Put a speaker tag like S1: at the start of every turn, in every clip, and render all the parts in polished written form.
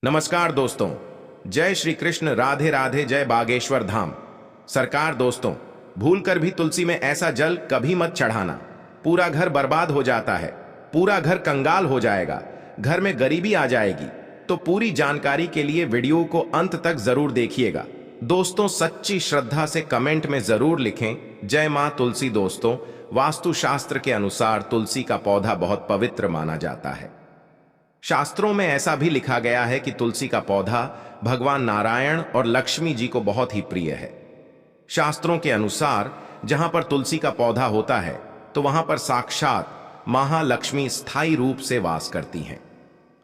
S1: नमस्कार दोस्तों। जय श्री कृष्ण, राधे राधे, जय बागेश्वर धाम। सरकार दोस्तों, भूलकर भी तुलसी में ऐसा जल कभी मत चढ़ाना। पूरा घर बर्बाद हो जाता है, पूरा घर कंगाल हो जाएगा, घर में गरीबी आ जाएगी। तो पूरी जानकारी के लिए वीडियो को अंत तक जरूर देखिएगा। दोस्तों, सच्ची श्रद्धा से कमेंट में जरूर लिखें जय मां तुलसी। दोस्तों, वास्तुशास्त्र के अनुसार तुलसी का पौधा बहुत पवित्र माना जाता है। शास्त्रों में ऐसा भी लिखा गया है कि तुलसी का पौधा भगवान नारायण और लक्ष्मी जी को बहुत ही प्रिय है। शास्त्रों के अनुसार जहां पर तुलसी का पौधा होता है तो वहां पर साक्षात महालक्ष्मी स्थायी रूप से वास करती हैं।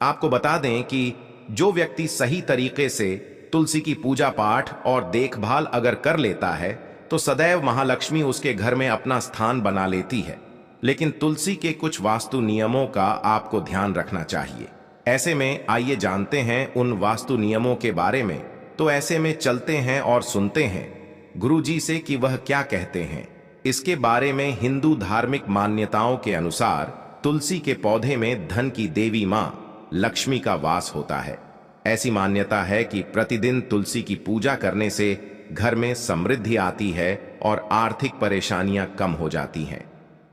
S1: आपको बता दें कि जो व्यक्ति सही तरीके से तुलसी की पूजा पाठ और देखभाल अगर कर लेता है तो सदैव महालक्ष्मी उसके घर में अपना स्थान बना लेती है। लेकिन तुलसी के कुछ वास्तु नियमों का आपको ध्यान रखना चाहिए। ऐसे में आइए जानते हैं उन वास्तु नियमों के बारे में। तो ऐसे में चलते हैं और सुनते हैं गुरुजी से कि वह क्या कहते हैं इसके बारे में। हिंदू धार्मिक मान्यताओं के अनुसार तुलसी के पौधे में धन की देवी मां लक्ष्मी का वास होता है। ऐसी मान्यता है कि प्रतिदिन तुलसी की पूजा करने से घर में समृद्धि आती है और आर्थिक परेशानियां कम हो जाती हैं।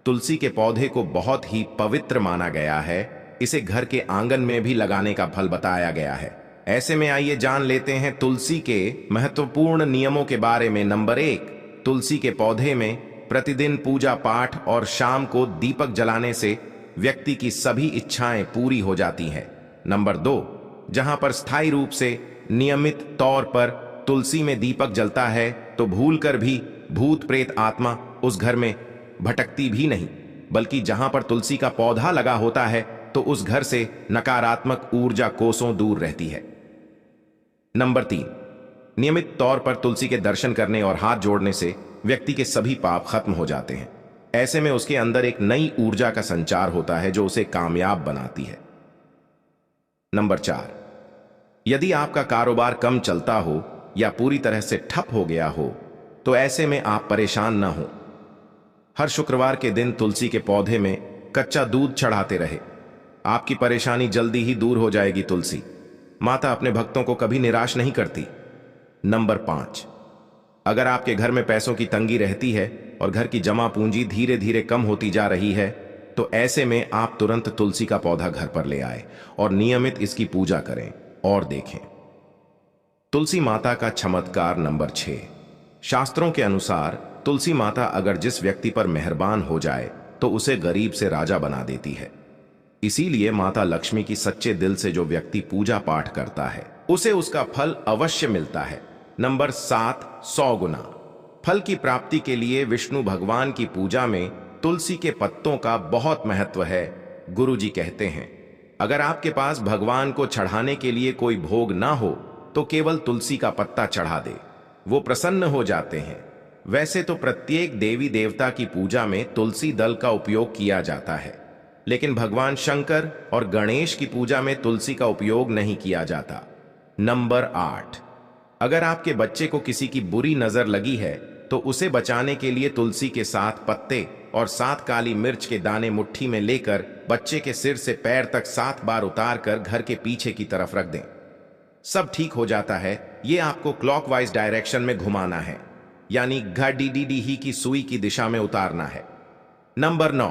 S1: तुलसी के पौधे को बहुत ही पवित्र माना गया है। इसे घर के आंगन में भी लगाने का फल बताया गया है। ऐसे में आइए जान लेते हैं तुलसी के महत्वपूर्ण नियमों के बारे में। नंबर 1, तुलसी के पौधे में प्रतिदिन पूजा पाठ और शाम को दीपक जलाने से व्यक्ति की सभी इच्छाएं पूरी हो जाती हैं। नंबर 2, जहां पर स्थायी रूप से नियमित तौर पर तुलसी में दीपक जलता है तो भूलकर भी भूत प्रेत आत्मा उस घर में भटकती भी नहीं, बल्कि जहां पर तुलसी का पौधा लगा होता है तो उस घर से नकारात्मक ऊर्जा कोसों दूर रहती है। नंबर 3, नियमित तौर पर तुलसी के दर्शन करने और हाथ जोड़ने से व्यक्ति के सभी पाप खत्म हो जाते हैं। ऐसे में उसके अंदर एक नई ऊर्जा का संचार होता है जो उसे कामयाब बनाती है। नंबर 4, यदि आपका कारोबार कम चलता हो या पूरी तरह से ठप हो गया हो तो ऐसे में आप परेशान न हो। हर शुक्रवार के दिन तुलसी के पौधे में कच्चा दूध चढ़ाते रहे, आपकी परेशानी जल्दी ही दूर हो जाएगी। तुलसी माता अपने भक्तों को कभी निराश नहीं करती। नंबर 5, अगर आपके घर में पैसों की तंगी रहती है और घर की जमा पूंजी धीरे धीरे कम होती जा रही है तो ऐसे में आप तुरंत तुलसी का पौधा घर पर ले आए और नियमित इसकी पूजा करें और देखें। तुलसी माता का चमत्कार। नंबर 6, शास्त्रों के अनुसार तुलसी माता अगर जिस व्यक्ति पर मेहरबान हो जाए तो उसे गरीब से राजा बना देती है। इसीलिए माता लक्ष्मी की सच्चे दिल से जो व्यक्ति पूजा पाठ करता है उसे उसका फल अवश्य मिलता है। नंबर 7, 100 गुना। फल की प्राप्ति के लिए विष्णु भगवान की पूजा में तुलसी के पत्तों का बहुत महत्व है। गुरुजी कहते हैं अगर आपके पास भगवान को चढ़ाने के लिए कोई भोग ना हो तो केवल तुलसी का पत्ता चढ़ा दे, वो प्रसन्न हो जाते हैं। वैसे तो प्रत्येक देवी देवता की पूजा में तुलसी दल का उपयोग किया जाता है, लेकिन भगवान शंकर और गणेश की पूजा में तुलसी का उपयोग नहीं किया जाता। नंबर 8, अगर आपके बच्चे को किसी की बुरी नजर लगी है तो उसे बचाने के लिए तुलसी के 7 पत्ते और 7 काली मिर्च के दाने मुट्ठी में लेकर बच्चे के सिर से पैर तक 7 बार उतार कर घर के पीछे की तरफ रख दें। सब ठीक हो जाता है। ये आपको क्लॉकवाइज डायरेक्शन में घुमाना है, यानी घड़ी ही की सुई की दिशा में उतारना है। नंबर 9,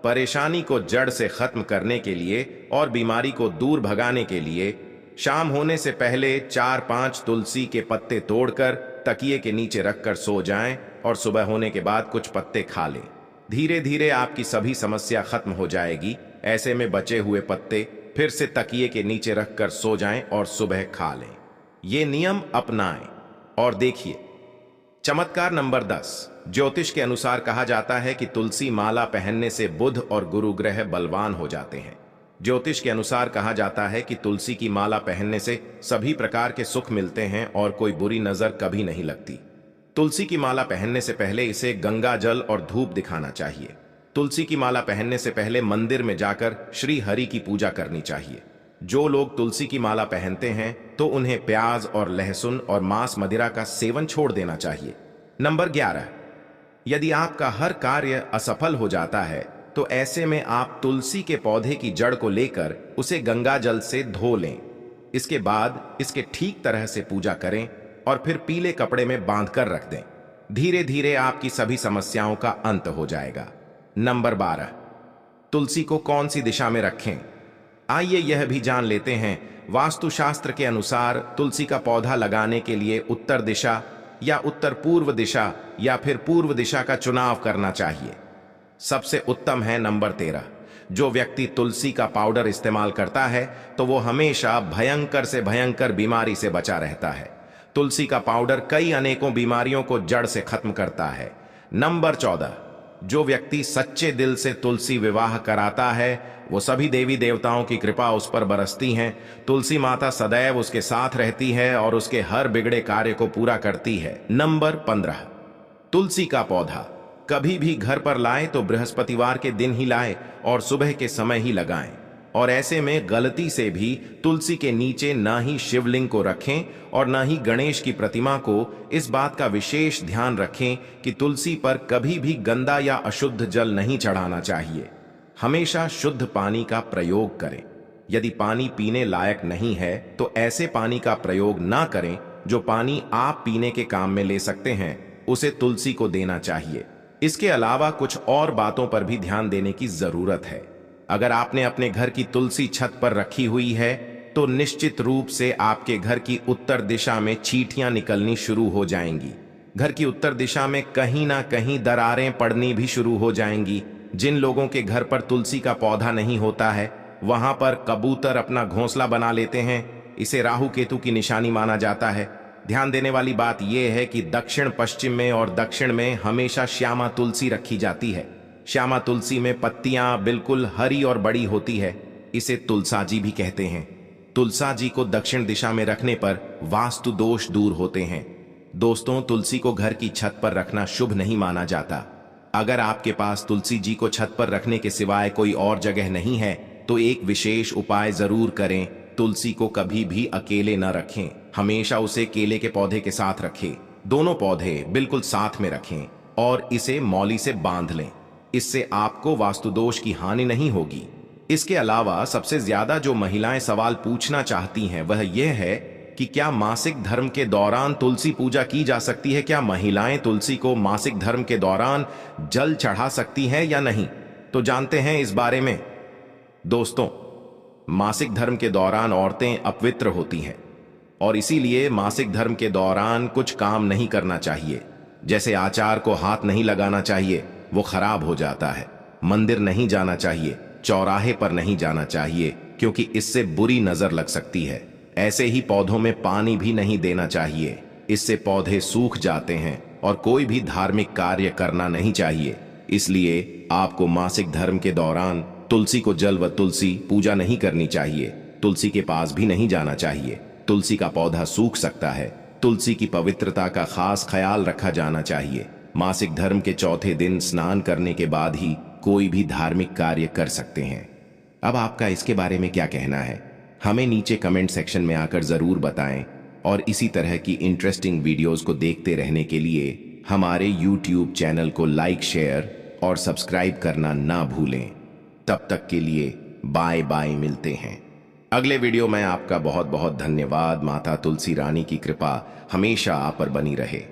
S1: परेशानी को जड़ से खत्म करने के लिए और बीमारी को दूर भगाने के लिए शाम होने से पहले 4-5 तुलसी के पत्ते तोड़कर तकिए के नीचे रखकर सो जाएं और सुबह होने के बाद कुछ पत्ते खा लें। धीरे धीरे आपकी सभी समस्या खत्म हो जाएगी। ऐसे में बचे हुए पत्ते फिर से तकिए के नीचे रखकर सो जाएं और सुबह खा लें। ये नियम अपनाएं और देखिए चमत्कार। नंबर 10, ज्योतिष के अनुसार कहा जाता है कि तुलसी माला पहनने से बुध और गुरु ग्रह बलवान हो जाते हैं। ज्योतिष के अनुसार कहा जाता है कि तुलसी की माला पहनने से सभी प्रकार के सुख मिलते हैं और कोई बुरी नजर कभी नहीं लगती। तुलसी की माला पहनने से पहले इसे गंगा जल और धूप दिखाना चाहिए। तुलसी की माला पहनने से पहले मंदिर में जाकर श्री हरि की पूजा करनी चाहिए। जो लोग तुलसी की माला पहनते हैं तो उन्हें प्याज और लहसुन और मांस मदिरा का सेवन छोड़ देना चाहिए। नंबर 11, यदि आपका हर कार्य असफल हो जाता है तो ऐसे में आप तुलसी के पौधे की जड़ को लेकर उसे गंगा जल से धो लें। इसके बाद इसके ठीक तरह से पूजा करें और फिर पीले कपड़े में बांध कर रख दें। धीरे धीरे आपकी सभी समस्याओं का अंत हो जाएगा। नंबर 12, तुलसी को कौन सी दिशा में रखें? आइए यह भी जान लेते हैं। वास्तुशास्त्र के अनुसार तुलसी का पौधा लगाने के लिए उत्तर दिशा या उत्तर पूर्व दिशा या फिर पूर्व दिशा का चुनाव करना चाहिए। सबसे उत्तम है नंबर 13। जो व्यक्ति तुलसी का पाउडर इस्तेमाल करता है तो वो हमेशा भयंकर से भयंकर बीमारी से बचा रहता है। तुलसी का पाउडर कई अनेकों बीमारियों को जड़ से खत्म करता है। नंबर 14, जो व्यक्ति सच्चे दिल से तुलसी विवाह कराता है वो सभी देवी देवताओं की कृपा उस पर बरसती हैं। तुलसी माता सदैव उसके साथ रहती है और उसके हर बिगड़े कार्य को पूरा करती है। नंबर 15, तुलसी का पौधा कभी भी घर पर लाए तो बृहस्पतिवार के दिन ही लाए और सुबह के समय ही लगाएं। और ऐसे में गलती से भी तुलसी के नीचे ना ही शिवलिंग को रखें और ना ही गणेश की प्रतिमा को। इस बात का विशेष ध्यान रखें कि तुलसी पर कभी भी गंदा या अशुद्ध जल नहीं चढ़ाना चाहिए। हमेशा शुद्ध पानी का प्रयोग करें। यदि पानी पीने लायक नहीं है तो ऐसे पानी का प्रयोग ना करें। जो पानी आप पीने के काम में ले सकते हैं उसे तुलसी को देना चाहिए। इसके अलावा कुछ और बातों पर भी ध्यान देने की जरूरत है। अगर आपने अपने घर की तुलसी छत पर रखी हुई है तो निश्चित रूप से आपके घर की उत्तर दिशा में चींटियां निकलनी शुरू हो जाएंगी। घर की उत्तर दिशा में कहीं ना कहीं दरारें पड़नी भी शुरू हो जाएंगी। जिन लोगों के घर पर तुलसी का पौधा नहीं होता है वहां पर कबूतर अपना घोंसला बना लेते हैं। इसे राहु केतु की निशानी माना जाता है। ध्यान देने वाली बात यह है कि दक्षिण पश्चिम में और दक्षिण में हमेशा श्यामा तुलसी रखी जाती है। श्यामा तुलसी में पत्तियां बिल्कुल हरी और बड़ी होती है। इसे तुलसाजी भी कहते हैं। तुलसाजी को दक्षिण दिशा में रखने पर वास्तु दोष दूर होते हैं। दोस्तों, तुलसी को घर की छत पर रखना शुभ नहीं माना जाता। अगर आपके पास तुलसी जी को छत पर रखने के सिवाय कोई और जगह नहीं है तो एक विशेष उपाय जरूर करें। तुलसी को कभी भी अकेले न रखें। हमेशा उसे केले के पौधे के साथ रखें। दोनों पौधे बिल्कुल साथ में रखें और इसे मौली से बांध लें। इससे आपको वास्तु दोष की हानि नहीं होगी। इसके अलावा सबसे ज्यादा जो महिलाएं सवाल पूछना चाहती हैं वह यह है कि क्या मासिक धर्म के दौरान तुलसी पूजा की जा सकती है? क्या महिलाएं तुलसी को मासिक धर्म के दौरान जल चढ़ा सकती हैं या नहीं? तो जानते हैं इस बारे में। दोस्तों, मासिक धर्म के दौरान औरतें अपवित्र होती हैं और इसीलिए मासिक धर्म के दौरान कुछ काम नहीं करना चाहिए। जैसे आचार को हाथ नहीं लगाना चाहिए, वो खराब हो जाता है। मंदिर नहीं जाना चाहिए, चौराहे पर नहीं जाना चाहिए क्योंकि इससे बुरी नजर लग सकती है। ऐसे ही पौधों में पानी भी नहीं देना चाहिए, इससे पौधे सूख जाते हैं। और कोई भी धार्मिक कार्य करना नहीं चाहिए। इसलिए आपको मासिक धर्म के दौरान तुलसी को जल व तुलसी पूजा नहीं करनी चाहिए। तुलसी के पास भी नहीं जाना चाहिए। तुलसी का पौधा सूख सकता है। तुलसी की पवित्रता का खास ख्याल रखा जाना चाहिए। मासिक धर्म के चौथे दिन स्नान करने के बाद ही कोई भी धार्मिक कार्य कर सकते हैं। अब आपका इसके बारे में क्या कहना है? हमें नीचे कमेंट सेक्शन में आकर जरूर बताएं और इसी तरह की इंटरेस्टिंग वीडियोस को देखते रहने के लिए हमारे YouTube चैनल को लाइक, शेयर और सब्सक्राइब करना ना भूलें। तब तक के लिए बाय बाय, मिलते हैं अगले वीडियो में। आपका बहुत बहुत धन्यवाद। माता तुलसी रानी की कृपा हमेशा आप पर बनी रहे।